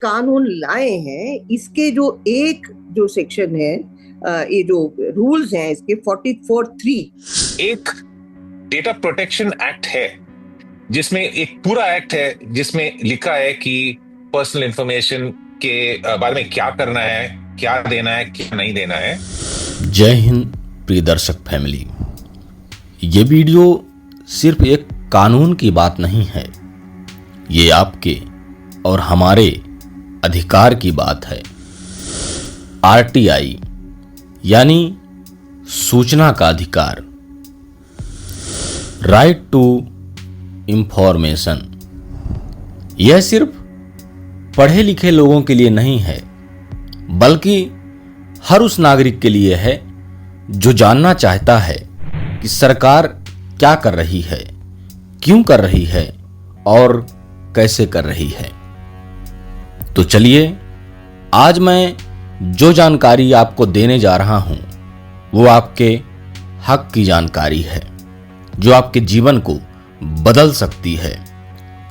कानून लाए हैं, इसके जो सेक्शन है, ये जो रूल्स हैं इसके 44(3) एक डेटा प्रोटेक्शन एक्ट है जिसमें एक पूरा एक्ट है जिसमें लिखा है कि पर्सनल इंफॉर्मेशन के बारे में क्या करना है, क्या देना है, क्या नहीं देना है। जय हिंद प्रिय दर्शक फैमिली, ये वीडियो सिर्फ एक कानून की बात नहीं है, ये आपके और हमारे अधिकार की बात है। आरटीआई यानी सूचना का अधिकार, राइट टू इंफॉर्मेशन। यह सिर्फ पढ़े लिखे लोगों के लिए नहीं है, बल्कि हर उस नागरिक के लिए है जो जानना चाहता है कि सरकार क्या कर रही है, क्यों कर रही है और कैसे कर रही है। तो चलिए, आज मैं जो जानकारी आपको देने जा रहा हूं वो आपके हक की जानकारी है, जो आपके जीवन को बदल सकती है।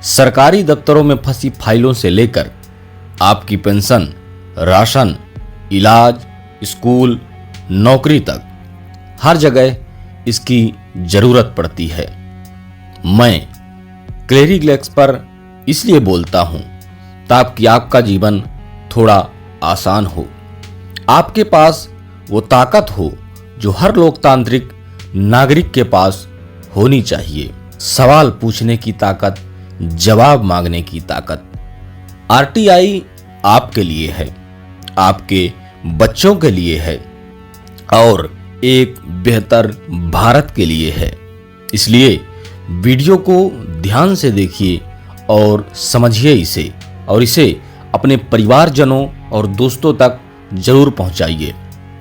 सरकारी दफ्तरों में फंसी फाइलों से लेकर आपकी पेंशन, राशन, इलाज, स्कूल, नौकरी तक हर जगह इसकी जरूरत पड़ती है। मैं क्लेरीग्लेक्स पर इसलिए बोलता हूं ताकि आपका जीवन थोड़ा आसान हो, आपके पास वो ताकत हो जो हर लोकतांत्रिक नागरिक के पास होनी चाहिए। सवाल पूछने की ताकत, जवाब मांगने की ताकत। आरटीआई आपके लिए है, आपके बच्चों के लिए है और एक बेहतर भारत के लिए है। इसलिए वीडियो को ध्यान से देखिए और समझिए इसे, और इसे अपने परिवारजनों और दोस्तों तक जरूर पहुंचाइए,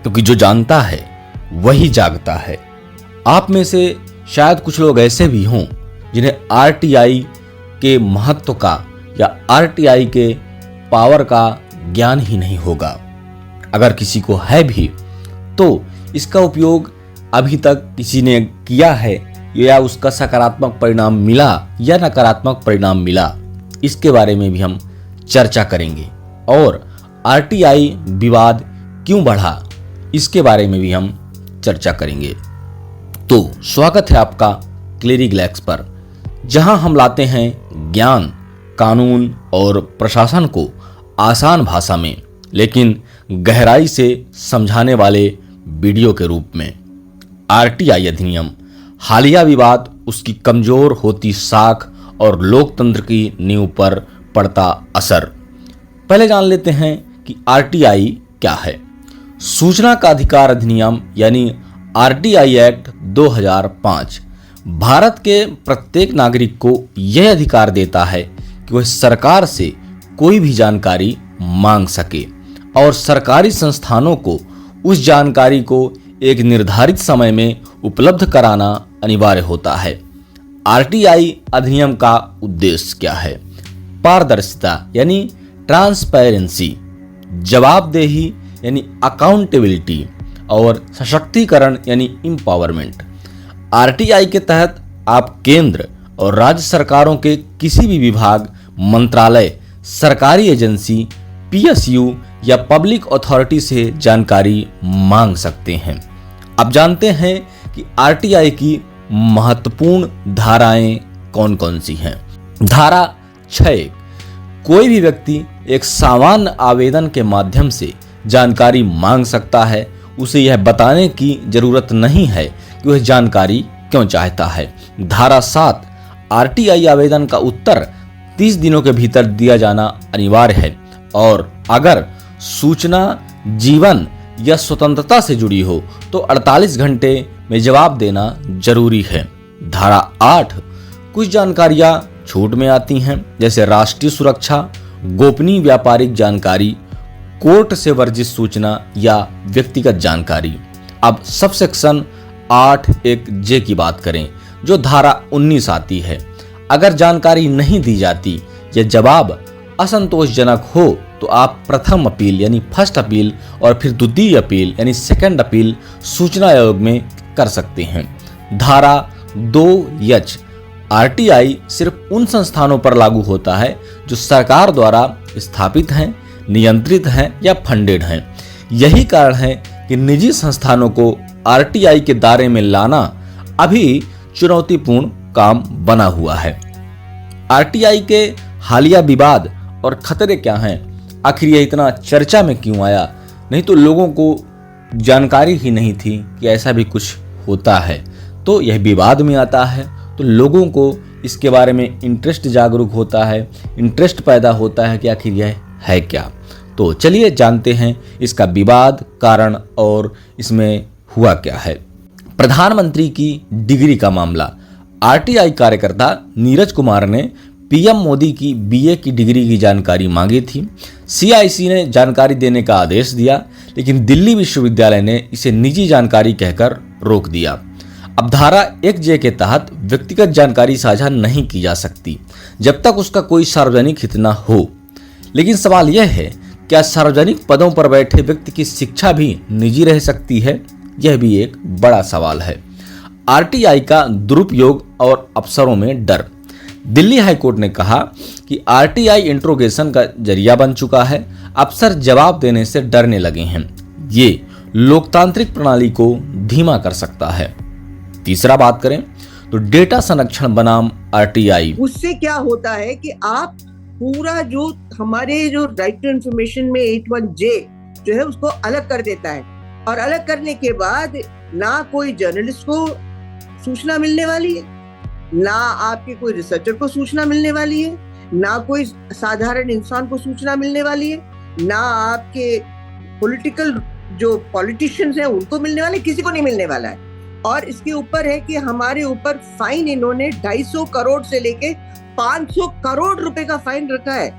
क्योंकि जो जानता है वही जागता है। आप में से शायद कुछ लोग ऐसे भी हों जिन्हें आरटीआई के महत्व का या आरटीआई के पावर का ज्ञान ही नहीं होगा। अगर किसी को है भी तो इसका उपयोग अभी तक किसी ने किया है या उसका सकारात्मक परिणाम मिला या नकारात्मक परिणाम मिला, इसके बारे में भी हम चर्चा करेंगे। और आरटीआई विवाद क्यों बढ़ा, इसके बारे में भी हम चर्चा करेंगे। तो स्वागत है आपका क्लेरीग्लेक्स पर, जहां हम लाते हैं ज्ञान, कानून और प्रशासन को आसान भाषा में लेकिन गहराई से समझाने वाले वीडियो के रूप में। आरटीआई अधिनियम, हालिया विवाद, उसकी कमजोर होती साख और लोकतंत्र की नींव पर पड़ता असर। पहले जान लेते हैं कि आरटीआई क्या है। सूचना का अधिकार अधिनियम यानी आरटीआई एक्ट 2005 भारत के प्रत्येक नागरिक को यह अधिकार देता है कि वह सरकार से कोई भी जानकारी मांग सके और सरकारी संस्थानों को उस जानकारी को एक निर्धारित समय में उपलब्ध कराना अनिवार्य होता है। आरटीआई अधिनियम का उद्देश्य क्या है? पारदर्शिता यानी ट्रांसपेरेंसी, जवाबदेही यानी अकाउंटेबिलिटी और सशक्तिकरण यानी एम्पावरमेंट। आरटीआई के तहत आप केंद्र और राज्य सरकारों के किसी भी विभाग, मंत्रालय, सरकारी एजेंसी, पीएसयू या पब्लिक अथॉरिटी से जानकारी मांग सकते हैं। अब जानते हैं कि आरटीआई की महत्वपूर्ण धाराएं कौन कौन सी हैं। धारा 6, कोई भी व्यक्ति एक सामान्य आवेदन के माध्यम से जानकारी मांग सकता है। उसे यह बताने की जरूरत नहीं है कि वह जानकारी क्यों चाहता है। धारा 7, आरटीआई आवेदन का उत्तर 30 दिनों के भीतर दिया जाना अनिवार्य है और अगर सूचना जीवन या स्वतंत्रता से जुड़ी हो तो 48 घंटे में जवाब देना जरूरी है। धारा 8, कुछ जानकारियां छूट में आती हैं, जैसे राष्ट्रीय सुरक्षा, गोपनीय व्यापारिक जानकारी, कोर्ट से वर्जित सूचना या व्यक्तिगत जानकारी। अब सब सेक्शन 8(1)(j) की बात करें, जो धारा 19 आती है। अगर जानकारी नहीं दी जाती या जवाब असंतोषजनक हो तो आप प्रथम अपील यानी फर्स्ट अपील और फिर द्वितीय अपील यानी सेकंड अपील सूचना आयोग में कर सकते हैं। धारा 2(h), आरटीआई सिर्फ उन संस्थानों पर लागू होता है जो सरकार द्वारा स्थापित हैं, नियंत्रित हैं या फंडेड हैं। यही कारण है कि निजी संस्थानों को आरटीआई के दायरे में लाना अभी चुनौतीपूर्ण काम बना हुआ है। आरटीआई के हालिया विवाद और खतरे क्या हैं? आखिर यह इतना चर्चा में क्यों आया? नहीं तो लोगों को जानकारी ही नहीं थी कि ऐसा भी कुछ होता है, तो यह विवाद में आता है, तो लोगों को इसके बारे में इंटरेस्ट जागरूक होता है, इंटरेस्ट पैदा होता है कि आखिर यह है क्या। तो चलिए जानते हैं इसका विवाद, कारण और इसमें हुआ क्या है। प्रधानमंत्री की डिग्री का मामला। आरटीआई कार्यकर्ता नीरज कुमार ने पीएम मोदी की बीए की डिग्री की जानकारी मांगी थी। सीआईसी ने जानकारी देने का आदेश दिया, लेकिन दिल्ली विश्वविद्यालय ने इसे निजी जानकारी कहकर रोक दिया। अब धारा 1J के तहत व्यक्तिगत जानकारी साझा नहीं की जा सकती जब तक उसका कोई सार्वजनिक हित न हो। लेकिन सवाल यह है, क्या सार्वजनिक पदों पर बैठे व्यक्ति की शिक्षा भी निजी रह सकती है? यह भी एक बड़ा सवाल है। आरटीआई का दुरुपयोग और अफसरों में डर। दिल्ली हाईकोर्ट ने कहा कि आरटीआई इंट्रोगेशन का जरिया बन चुका है, अफसर जवाब देने से डरने लगे हैं। ये लोकतांत्रिक प्रणाली को धीमा कर सकता है। तीसरा बात करें तो डेटा संरक्षण बनाम आरटीआई। उससे क्या होता है कि आप पूरा जो हमारे जो राइट टू इंफॉर्मेशन में 81J जो है उसको अलग कर देता है, और अलग करने के बाद ना कोई जर्नलिस्ट को सूचना मिलने वाली है, ना आपके कोई रिसर्चर को सूचना मिलने वाली है, ना कोई साधारण इंसान को सूचना मिलने वाली है, ना आपके पॉलिटिकल जो पॉलिटिशियंस हैं उनको मिलने वाले, किसी को नहीं मिलने वाला है। और इसके ऊपर है कि हमारे ऊपर फाइन इन्होंने 250 करोड़ से लेके 500 करोड़ रुपए का फाइन रखा है।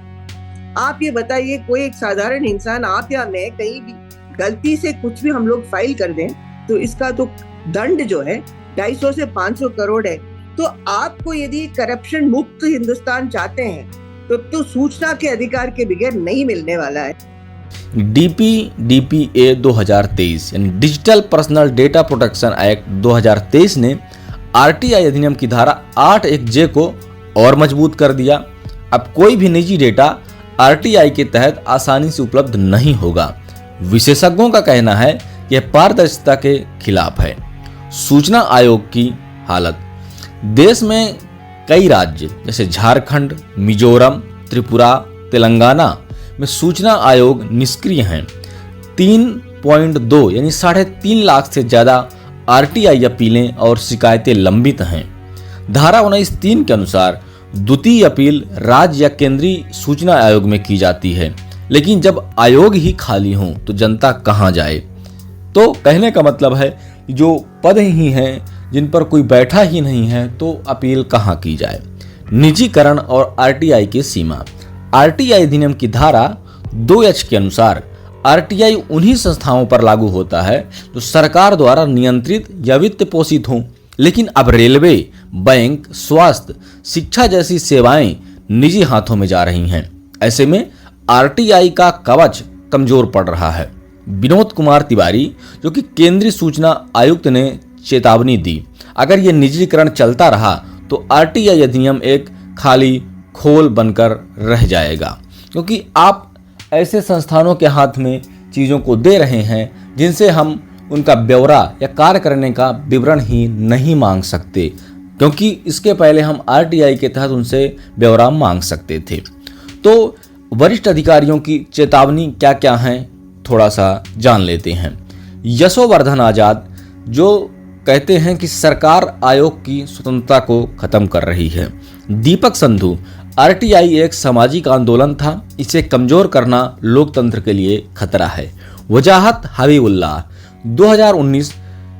आप ये बताइए, कोई एक साधारण इंसान, आप या मैं, कहीं भी गलती से कुछ भी हम लोग फाइल कर दें तो इसका तो दंड जो है 250 से 500 करोड़ है। तो आपको यदि करप्शन मुक्त हिंदुस्तान चाहते हैं तो सूचना के अधिकार के बगैर नहीं मिलने वाला है। डीपीए 2023 यानी digital personal data protection act 2023 ने आरटीआई अधिनियम की धारा 8(1)J को और मजबूत कर दिया। अब कोई भी निजी डेटा आरटीआई के तहत आसानी से उपलब्ध नहीं होगा। विशेषज्ञों का कहना है कि यह पारदर्शिता के खिलाफ है। सूचना आयोग की हालत। देश में कई राज्य जैसे झारखंड, मिजोरम, त्रिपुरा, तेलंगाना में सूचना आयोग निष्क्रिय हैं। 3.2 यानी 3.5 लाख से ज्यादा आरटीआई अपीलें और शिकायतें लंबित हैं। धारा 19(3) के अनुसार द्वितीय अपील राज्य या केंद्रीय सूचना आयोग में की जाती है, लेकिन जब आयोग ही खाली हो तो जनता कहां जाए। तो कहने का मतलब है कि जो पद ही हैं जिन पर कोई बैठा ही नहीं है तो अपील कहां की जाए। निजीकरण और आरटीआई की सीमा। आरटीआई अधिनियम की धारा 2H के अनुसार आरटीआई उन्हीं संस्थाओं पर लागू होता है जो सरकार द्वारा नियंत्रित या वित्त पोषित हों। लेकिन अब रेलवे, बैंक, स्वास्थ्य, शिक्षा जैसी सेवाएं निजी हाथों में जा रही हैं। ऐसे में आरटीआई का कवच कमजोर पड़ रहा है। विनोद कुमार तिवारी, जो कि केंद्रीय सूचना आयुक्त ने चेतावनी दी, अगर ये निजीकरण चलता रहा तो आरटीआई अधिनियम एक खाली खोल बनकर रह जाएगा, क्योंकि आप ऐसे संस्थानों के हाथ में चीज़ों को दे रहे हैं जिनसे हम उनका ब्यौरा या कार्य करने का विवरण ही नहीं मांग सकते, क्योंकि इसके पहले हम आरटीआई के तहत उनसे ब्यौरा मांग सकते थे। तो वरिष्ठ अधिकारियों की चेतावनी क्या क्या हैं थोड़ा सा जान लेते हैं। यशोवर्धन आजाद, जो कहते हैं कि सरकार आयोग की स्वतंत्रता को खत्म कर रही है। दीपक संधू, आरटीआई एक सामाजिक आंदोलन था, इसे कमजोर करना लोकतंत्र के लिए खतरा है। वजाहत हबीबुल्लाह, 2019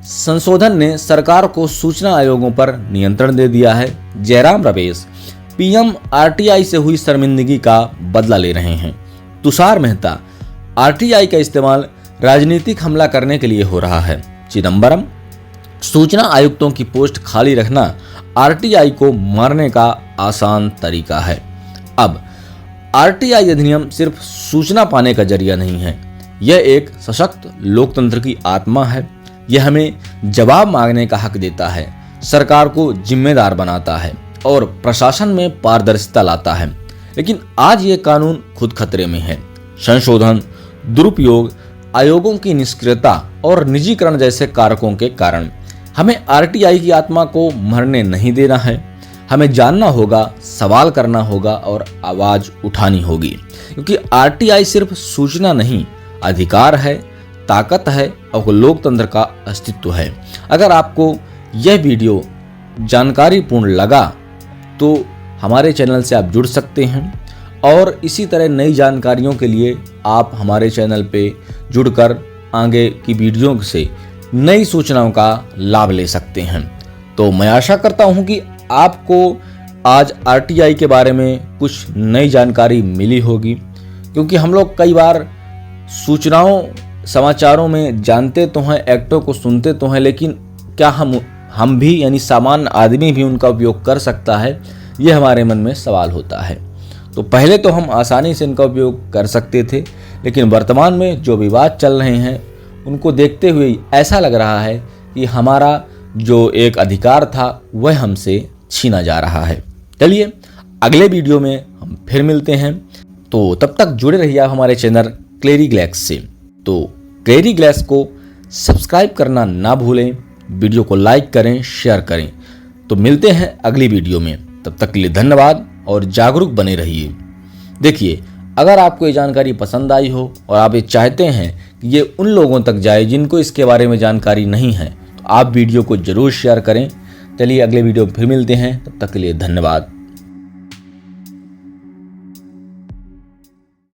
संशोधन ने सरकार को सूचना आयोगों पर नियंत्रण दे दिया है। जयराम रमेश, पीएम आरटीआई से हुई शर्मिंदगी का बदला ले रहे हैं। तुषार मेहता, आरटीआई का इस्तेमाल राजनीतिक हमला करने के लिए हो रहा है। चिदंबरम, सूचना आयुक्तों की पोस्ट खाली रखना आरटीआई को मारने का आसान तरीका है। अब आरटीआई अधिनियम सिर्फ सूचना पाने का जरिया नहीं है, यह एक सशक्त लोकतंत्र की आत्मा है। यह हमें जवाब मांगने का हक देता है, सरकार को जिम्मेदार बनाता है और प्रशासन में पारदर्शिता लाता है। लेकिन आज ये कानून खुद खतरे में है। संशोधन, दुरुपयोग, आयोगों की निष्क्रियता और निजीकरण जैसे कारकों के कारण हमें आरटीआई की आत्मा को मरने नहीं देना है। हमें जानना होगा, सवाल करना होगा और आवाज उठानी होगी, क्योंकि आरटीआई सिर्फ सूचना नहीं, अधिकार है, ताकत है और लोकतंत्र का अस्तित्व है। अगर आपको यह वीडियो जानकारीपूर्ण लगा तो हमारे चैनल से आप जुड़ सकते हैं और इसी तरह नई जानकारियों के लिए आप हमारे चैनल पे जुड़कर आगे की वीडियो से नई सूचनाओं का लाभ ले सकते हैं। तो मैं आशा करता हूं कि आपको आज आरटीआई के बारे में कुछ नई जानकारी मिली होगी, क्योंकि हम लोग कई बार सूचनाओं समाचारों में जानते तो हैं, एक्टों को सुनते तो हैं, लेकिन क्या हम भी यानी सामान्य आदमी भी उनका उपयोग कर सकता है, ये हमारे मन में सवाल होता है। तो पहले तो हम आसानी से इनका उपयोग कर सकते थे, लेकिन वर्तमान में जो विवाद चल रहे हैं उनको देखते हुए ऐसा लग रहा है कि हमारा जो एक अधिकार था वह हमसे छीना जा रहा है। चलिए अगले वीडियो में हम फिर मिलते हैं, तो तब तक जुड़े रहिए आप हमारे चैनल क्लेरी ग्लैक्स से। तो क्लेरी ग्लैक्स को सब्सक्राइब करना ना भूलें, वीडियो को लाइक करें, शेयर करें। तो मिलते हैं अगली वीडियो में, तब तक के लिए धन्यवाद और जागरूक बने रहिए। देखिए, अगर आपको ये जानकारी पसंद आई हो और आप ये चाहते हैं कि ये उन लोगों तक जाए जिनको इसके बारे में जानकारी नहीं है, तो आप वीडियो को जरूर शेयर करें। चलिए अगले वीडियो में फिर मिलते हैं, तब तक के लिए धन्यवाद।